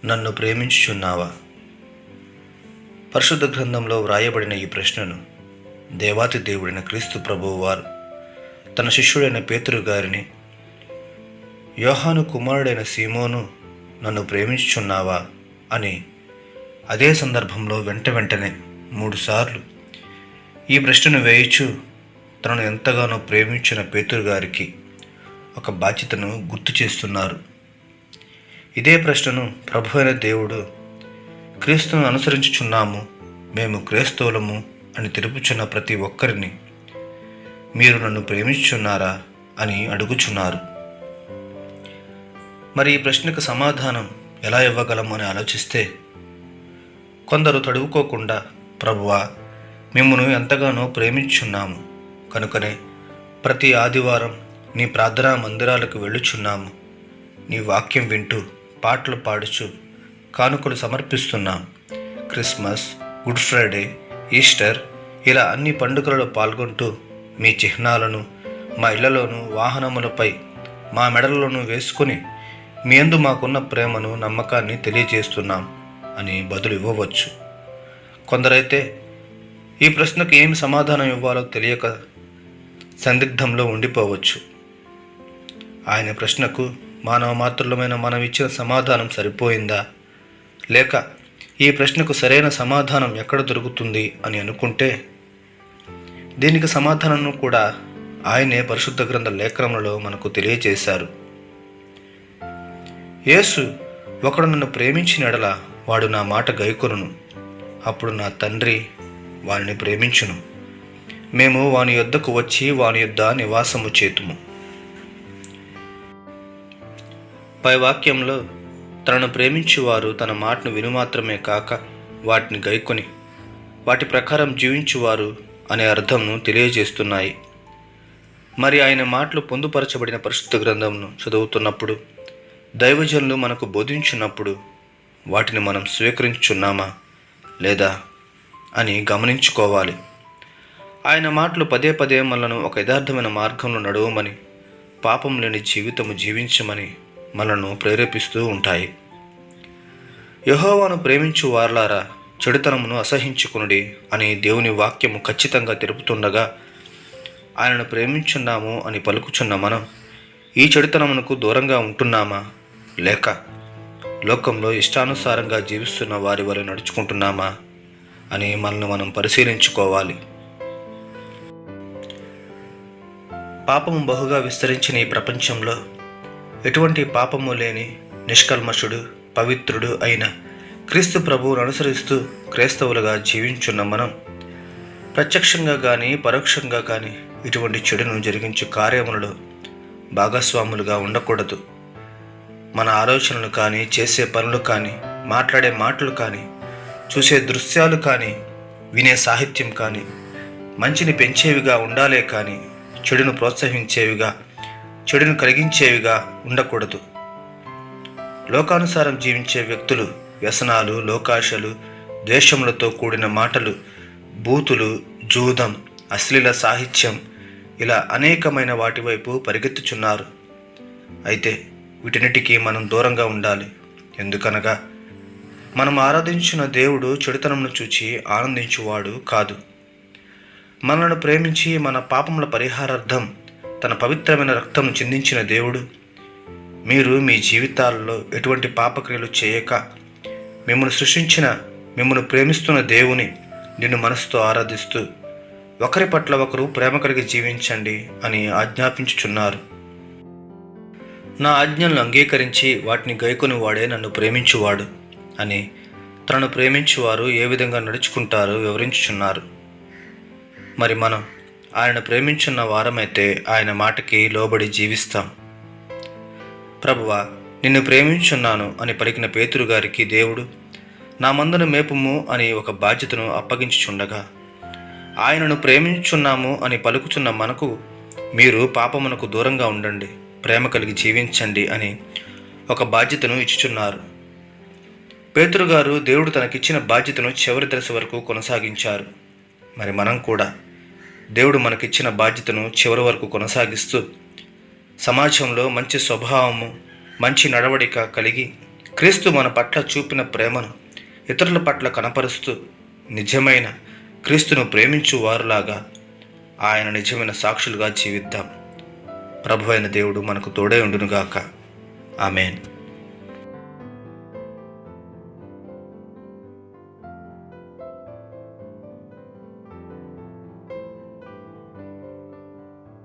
నన్ను ప్రేమించుచున్నావా? పరిశుద్ధ గ్రంథంలో వ్రాయబడిన ఈ ప్రశ్నను దేవాతి దేవుడైన క్రీస్తు ప్రభువు వారు తన శిష్యుడైన పేతురు గారిని, యోహాను కుమారుడైన సీమోను నన్ను ప్రేమించుచున్నావా అని అదే సందర్భంలో వెంటనే 3 సార్లు ఈ ప్రశ్నను వేయచ్చు తనను ఎంతగానో ప్రేమించిన పేతురు గారికి ఒక బాధ్యతను గుర్తు చేస్తున్నారు. ఇదే ప్రశ్నను ప్రభువైన దేవుడు, క్రీస్తును అనుసరించుచున్నాము, మేము క్రైస్తవులము అని తెలుపుచున్న ప్రతి ఒక్కరిని, మీరు నన్ను ప్రేమించుచున్నారా అని అడుగుచున్నారు. మరి ఈ ప్రశ్నకు సమాధానం ఎలా ఇవ్వగలము అని ఆలోచిస్తే, కొందరు తడువుకోకుండా, ప్రభువా మిమ్మును ఎంతగానో ప్రేమించుచున్నాము కనుకనే ప్రతి ఆదివారం నీ ప్రార్థనా మందిరాలకు వెళ్ళుచున్నాము, నీ వాక్యం వింటూ పాటలు పాడుచు కానుకలు సమర్పిస్తున్నాం, క్రిస్మస్, గుడ్ ఫ్రైడే, ఈస్టర్ ఇలా అన్ని పండుగలలో పాల్గొంటూ మీ చిహ్నాలను మా ఇళ్లలోనూ వాహనములపై మా మెడలలోనూ వేసుకుని మీ యందు మాకున్న ప్రేమను నమ్మకాన్ని తెలియజేస్తున్నాం అని బదులు ఇవ్వవచ్చు. కొందరైతే ఈ ప్రశ్నకు ఏమి సమాధానం ఇవ్వాలో తెలియక సందిగ్ధంలో ఉండిపోవచ్చు. ఆయన ప్రశ్నకు మానవ మాతృలమైన మనం ఇచ్చిన సమాధానం సరిపోయిందా, లేక ఈ ప్రశ్నకు సరైన సమాధానం ఎక్కడ దొరుకుతుంది అని అనుకుంటే, దీనికి సమాధానం కూడా ఆయనే పరిశుద్ధ గ్రంథ లేఖనములలో మనకు తెలియజేశారు. యేసు, ఒకడు నన్ను ప్రేమించిన ఎడల వాడు నా మాట గైకొనును, అప్పుడు నా తండ్రి వానిని ప్రేమించును, మేము వాని యొద్దకు వచ్చి వాని యొద్ద నివాసము చేతుము. పై వాక్యంలో తనను ప్రేమించువారు తన మాటను విను మాత్రమే కాక వాటిని గైకొని వాటి ప్రకారం జీవించువారు అనే అర్థంను తెలియజేస్తున్నాయి. మరి ఆయన మాటలు పొందుపరచబడిన పరిశుద్ధ గ్రంథంను చదువుతున్నప్పుడు, దైవజనులు మనకు బోధించున్నప్పుడు వాటిని మనం స్వీకరించున్నామా లేదా అని గమనించుకోవాలి. ఆయన మాటలు పదే మనలను ఒక యథార్థమైన మార్గంలో నడవమని, పాపం లేని జీవితము జీవించమని మనను ప్రేరేపిస్తూ ఉంటాయి. యెహోవాను ప్రేమించు వారలారా, చెడుతనమును అసహించుకునుడి అని దేవుని వాక్యము ఖచ్చితంగా తెలుపుతుండగా, ఆయనను ప్రేమించున్నాము అని పలుకుచున్న మనం ఈ చెడుతనమునకు దూరంగా ఉంటున్నామా, లేక లోకంలో ఇష్టానుసారంగా జీవిస్తున్న వారి వలె నడుచుకుంటున్నామా అని మనల్ని మనం పరిశీలించుకోవాలి. పాపము బహుగా విస్తరించిన ఈ ప్రపంచంలో ఎటువంటి పాపము లేని నిష్కల్మషుడు, పవిత్రుడు అయిన క్రీస్తు ప్రభువును అనుసరిస్తూ క్రైస్తవులుగా జీవించున్న మనం ప్రత్యక్షంగా కానీ పరోక్షంగా కానీ ఇటువంటి చెడును జరిగించే కార్యములలో భాగస్వాములుగా ఉండకూడదు. మన ఆలోచనలు కానీ, చేసే పనులు కానీ, మాట్లాడే మాటలు కానీ, చూసే దృశ్యాలు కానీ, వినే సాహిత్యం కానీ మంచిని పెంచేవిగా ఉండాలే కానీ చెడును ప్రోత్సహించేవిగా, చెడును కలిగించేవిగా ఉండకూడదు. లోకానుసారం జీవించే వ్యక్తులు వ్యసనాలు, లోకాశలు, ద్వేషములతో కూడిన మాటలు, బూతులు, జూదం, అశ్లీల సాహిత్యం ఇలా అనేకమైన వాటి వైపు పరిగెత్తుచున్నారు. అయితే వీటన్నిటికీ మనం దూరంగా ఉండాలి. ఎందుకనగా మనం ఆరాధించిన దేవుడు చెడుతనమును చూచి ఆనందించువాడు కాదు. మనలను ప్రేమించి మన పాపముల పరిహారార్థం తన పవిత్రమైన రక్తము చిందించిన దేవుడు, మీరు మీ జీవితాలలో ఎటువంటి పాపక్రియలు చేయక మిమ్మల్ని సృష్టించిన, మిమ్మల్ని ప్రేమిస్తున్న దేవుని నిన్ను మనసుతో ఆరాధిస్తూ ఒకరి పట్ల ఒకరు ప్రేమ కలిగి జీవించండి అని ఆజ్ఞాపించుచున్నారు. నా ఆజ్ఞలను అంగీకరించి వాటిని గైకొని వాడే నన్ను ప్రేమించువాడు అని తనను ప్రేమించువారు ఏ విధంగా నడుచుకుంటారో వివరించుచున్నారు. మరి మనం ఆయన ప్రేమించున్న వారమైతే ఆయన మాటకి లోబడి జీవిస్తాం. ప్రభువా, నిన్ను ప్రేమించున్నాను అని పలికిన పేతురు గారికి దేవుడు, నా మందను మేపుము అని ఒక బాధ్యతను అప్పగించుచుండగా, ఆయనను ప్రేమించున్నాము అని పలుకుచున్న మనకు, మీరు పాపమునకు దూరంగా ఉండండి, ప్రేమ కలిగి జీవించండి అని ఒక బాధ్యతను ఇచ్చుచున్నారు. పేతురు గారు దేవుడు తనకిచ్చిన బాధ్యతను చివరి దశ వరకు కొనసాగించారు. మరి మనం కూడా దేవుడు మనకిచ్చిన బాధ్యతను చివరి వరకు కొనసాగిస్తూ సమాజంలో మంచి స్వభావము, మంచి నడవడిక కలిగి క్రీస్తు మన పట్ల చూపిన ప్రేమను ఇతరుల పట్ల కనపరుస్తూ నిజమైన క్రీస్తును ప్రేమించు వారులాగా ఆయన నిజమైన సాక్షులుగా జీవిద్దాం. ప్రభు అయిన దేవుడు మనకు తోడై ఉండునుగాక. ఆమేన్.